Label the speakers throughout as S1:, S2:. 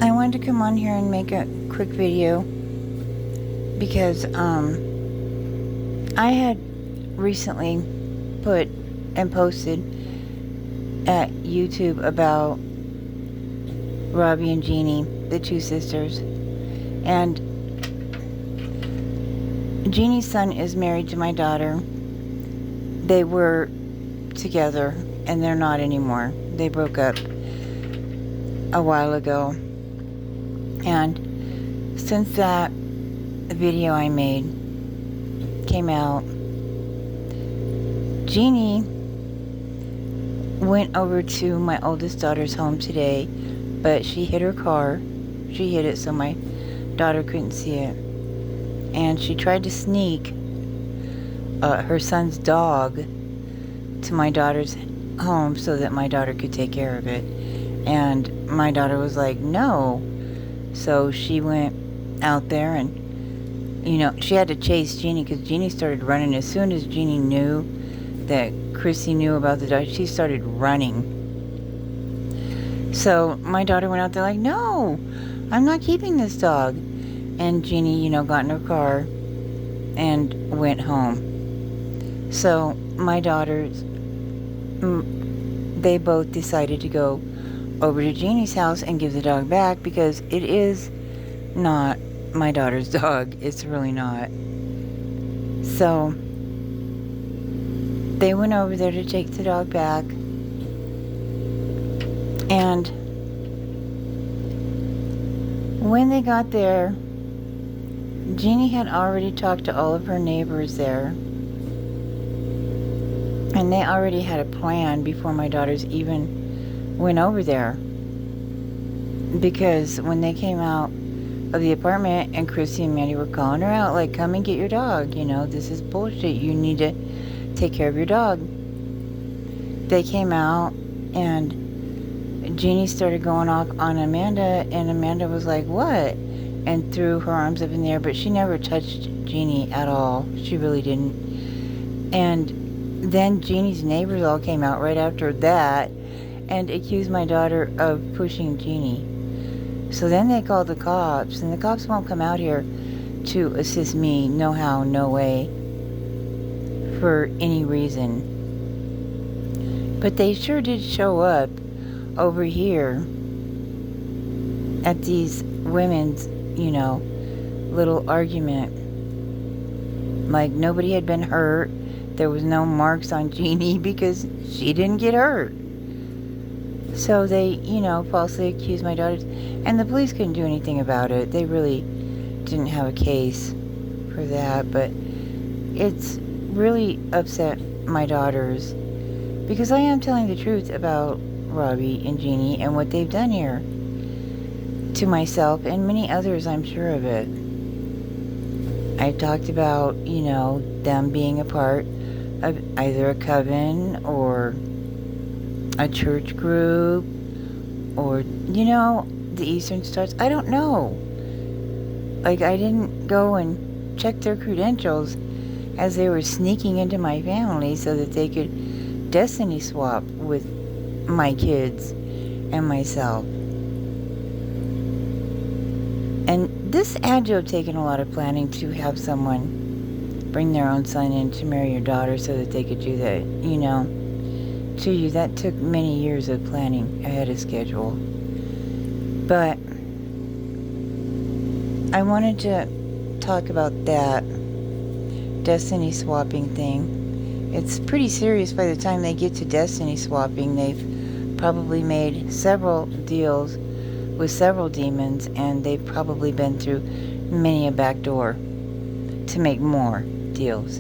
S1: I wanted to come on here and make a quick video because I had recently put and posted at YouTube about Robbie and Jeannie, the two sisters. And Jeannie's son is married to my daughter. They were together and they're not anymore. They broke up a while ago. And since that video I made came out, Jeannie went over to my oldest daughter's home today, but she hit her car. She hit it so my daughter couldn't see it. And she tried to sneak her son's dog to my daughter's home so that my daughter could take care of it. And my daughter was like, no. So she went out there and, she had to chase Jeannie because Jeannie started running. As soon as Jeannie knew that Chrissy knew about the dog, she started running. So my daughter went out there like, no, I'm not keeping this dog. And Jeannie, got in her car and went home. So my daughters, they both decided to go over to Jeannie's house and give the dog back because it is not my daughter's dog. It's really not. So they went over there to take the dog back. And when they got there, Jeannie had already talked to all of her neighbors there. And they already had a plan before my daughters even went over there, because when they came out of the apartment and Chrissy and Mandy were calling her out like, come and get your dog, this is bullshit, you need to take care of your dog. They came out and Jeannie started going off on Amanda, and Amanda was like, what? And threw her arms up in the air, but she never touched Jeannie at all. She really didn't. And then Jeannie's neighbors all came out right after that and accused my daughter of pushing Jeannie. So then they called the cops, and the cops won't come out here to assist me, no how, no way, for any reason. But they sure did show up over here at these women's, little argument. Like nobody had been hurt. There was no marks on Jeannie because she didn't get hurt. So they, falsely accused my daughters. And the police couldn't do anything about it. They really didn't have a case for that. But it's really upset my daughters, because I am telling the truth about Robbie and Jeannie and what they've done here to myself and many others, I'm sure of it. I talked about, them being a part of either a coven or a church group or, the Eastern Stars. I don't know. Like, I didn't go and check their credentials as they were sneaking into my family so that they could destiny swap with my kids and myself. And this had to have taken a lot of planning to have someone bring their own son in to marry your daughter so that they could do that, to you. That took many years of planning ahead of schedule. But I wanted to talk about that destiny swapping thing. It's pretty serious. By the time they get to destiny swapping, they've probably made several deals with several demons, and they've probably been through many a back door to make more deals.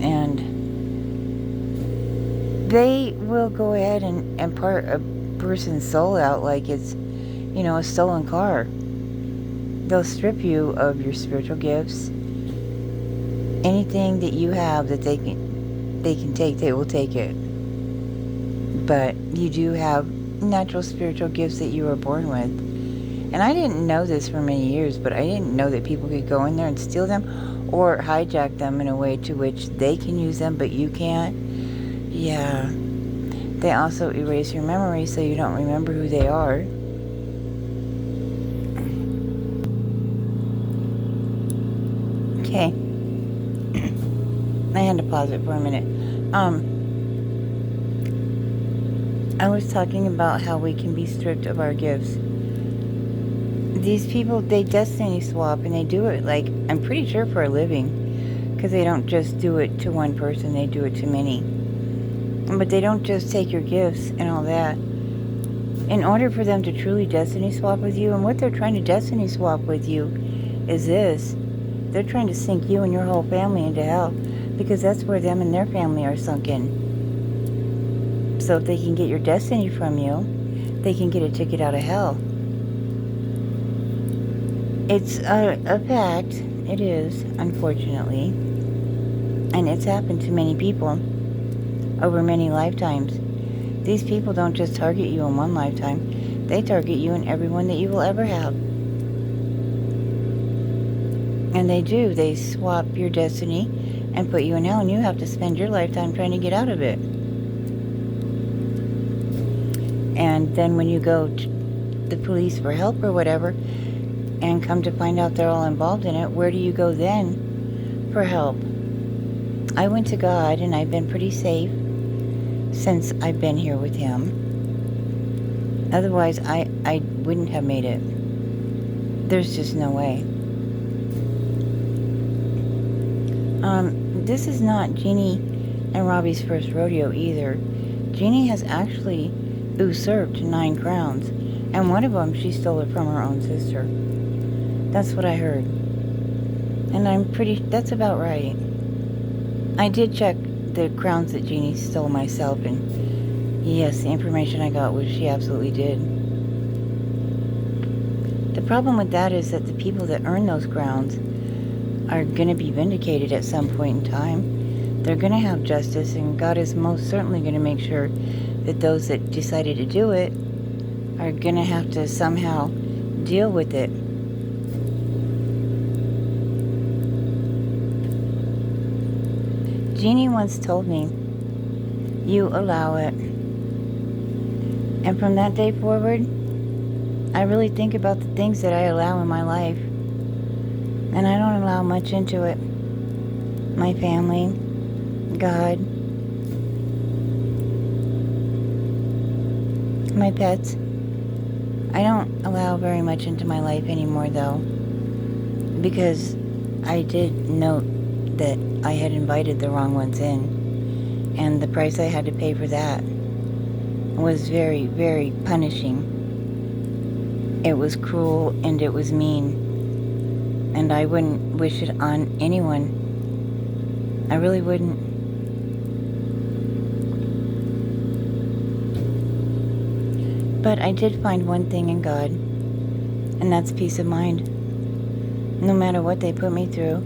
S1: And they will go ahead and part a person's soul out like it's, a stolen car. They'll strip you of your spiritual gifts. Anything that you have that they can take, they will take it. But you do have natural spiritual gifts that you were born with. And I didn't know this for many years, but I didn't know that people could go in there and steal them or hijack them in a way to which they can use them, but you can't. Yeah. They also erase your memory so you don't remember who they are. Okay. I had to pause it for a minute. I was talking about how we can be stripped of our gifts. These people, they destiny swap, and they do it, like, I'm pretty sure for a living, because they don't just do it to one person, they do it to many. But they don't just take your gifts and all that. In order for them to truly destiny swap with you, and what they're trying to destiny swap with you is this: they're trying to sink you and your whole family into hell, because that's where them and their family are sunk in. So if they can get your destiny from you, they can get a ticket out of hell. It's a fact. It is, unfortunately. And it's happened to many people over many lifetimes. These people don't just target you in one lifetime. They target you in every one that you will ever have. And they do. They swap your destiny and put you in hell, and you have to spend your lifetime trying to get out of it. And then when you go to the police for help or whatever, and come to find out they're all involved in it, where do you go then for help? I went to God, and I've been pretty safe since I've been here with Him. Otherwise, I wouldn't have made it. There's just no way. This is not Jeannie and Robbie's first rodeo either. Jeannie has actually usurped 9 crowns, and one of them she stole it from her own sister. That's what I heard. And that's about right. I did check the crowns that Jeannie stole myself, and yes, the information I got was she absolutely did. The problem with that is that the people that earn those crowns are going to be vindicated at some point in time. They're going to have justice, and God is most certainly going to make sure that those that decided to do it are going to have to somehow deal with it. Jeannie once told me, "You allow it." And from that day forward, I really think about the things that I allow in my life. And I don't allow much into it. My family, God, my pets. I don't allow very much into my life anymore, though, because I did note that I had invited the wrong ones in, and the price I had to pay for that was very, very punishing. It was cruel and it was mean, and I wouldn't wish it on anyone. I really wouldn't. But I did find one thing in God, and that's peace of mind. No matter what they put me through,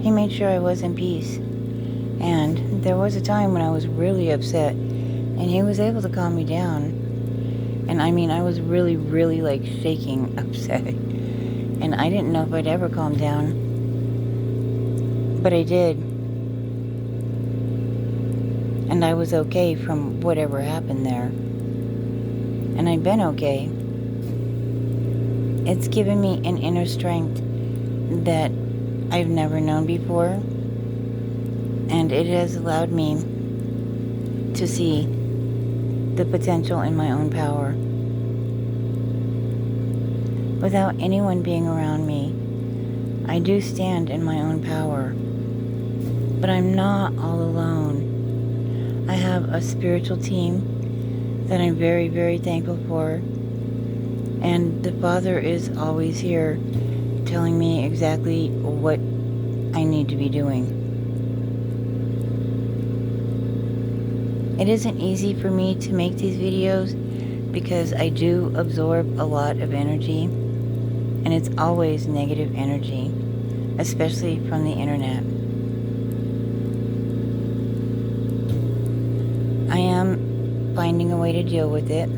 S1: He made sure I was in peace. And there was a time when I was really upset, and He was able to calm me down. And I mean, I was really, really like shaking upset. And I didn't know if I'd ever calm down. But I did. And I was okay from whatever happened there. And I've been okay. It's given me an inner strength that I've never known before. And it has allowed me to see the potential in my own power. Without anyone being around me, I do stand in my own power. But I'm not all alone. I have a spiritual team that I'm very, very thankful for. And the Father is always here telling me exactly what I need to be doing. It isn't easy for me to make these videos because I do absorb a lot of energy, and it's always negative energy, especially from the internet. I am finding a way to deal with it.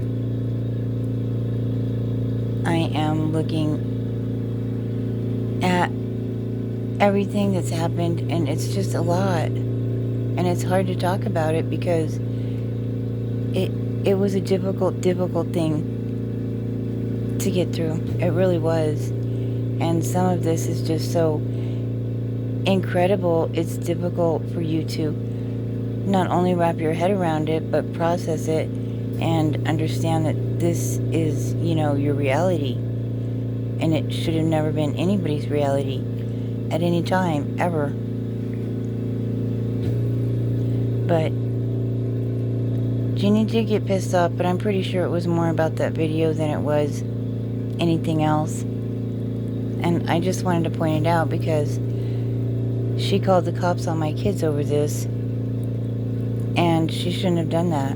S1: I am looking at everything that's happened, and it's just a lot. And it's hard to talk about it because it was a difficult thing to get through. It really was. And some of this is just so incredible. It's difficult for you to not only wrap your head around it, but process it and understand that this is, your reality. And it should have never been anybody's reality at any time, ever. But Jeannie did get pissed off, but I'm pretty sure it was more about that video than it was anything else. And I just wanted to point it out because she called the cops on my kids over this, and she shouldn't have done that.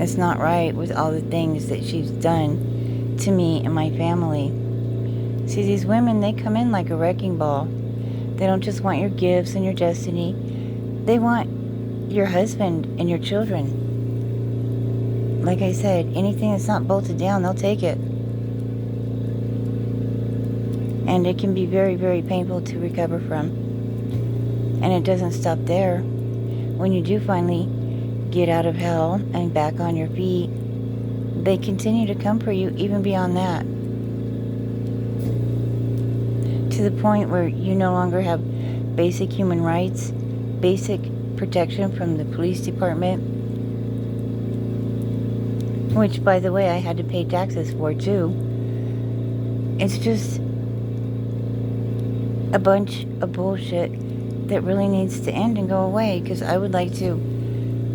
S1: It's not right with all the things that she's done to me and my family. See, these women, they come in like a wrecking ball. They don't just want your gifts and your destiny. They want your husband and your children. Like I said, anything that's not bolted down, they'll take it. And it can be very, very painful to recover from. And it doesn't stop there. When you do finally get out of hell and back on your feet, they continue to come for you even beyond that. To the point where you no longer have basic human rights, basic protection from the police department, which, by the way, I had to pay taxes for too. It's just a bunch of bullshit that really needs to end and go away, because I would like to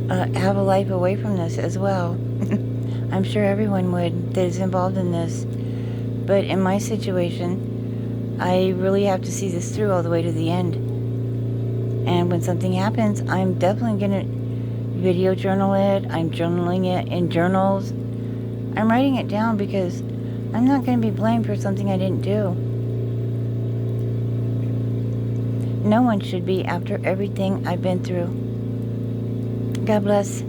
S1: have a life away from this as well. I'm sure everyone would that is involved in this. But in my situation, I really have to see this through all the way to the end. And when something happens, I'm definitely going to video journal it. I'm journaling it in journals. I'm writing it down because I'm not going to be blamed for something I didn't do. No one should be after everything I've been through. God bless.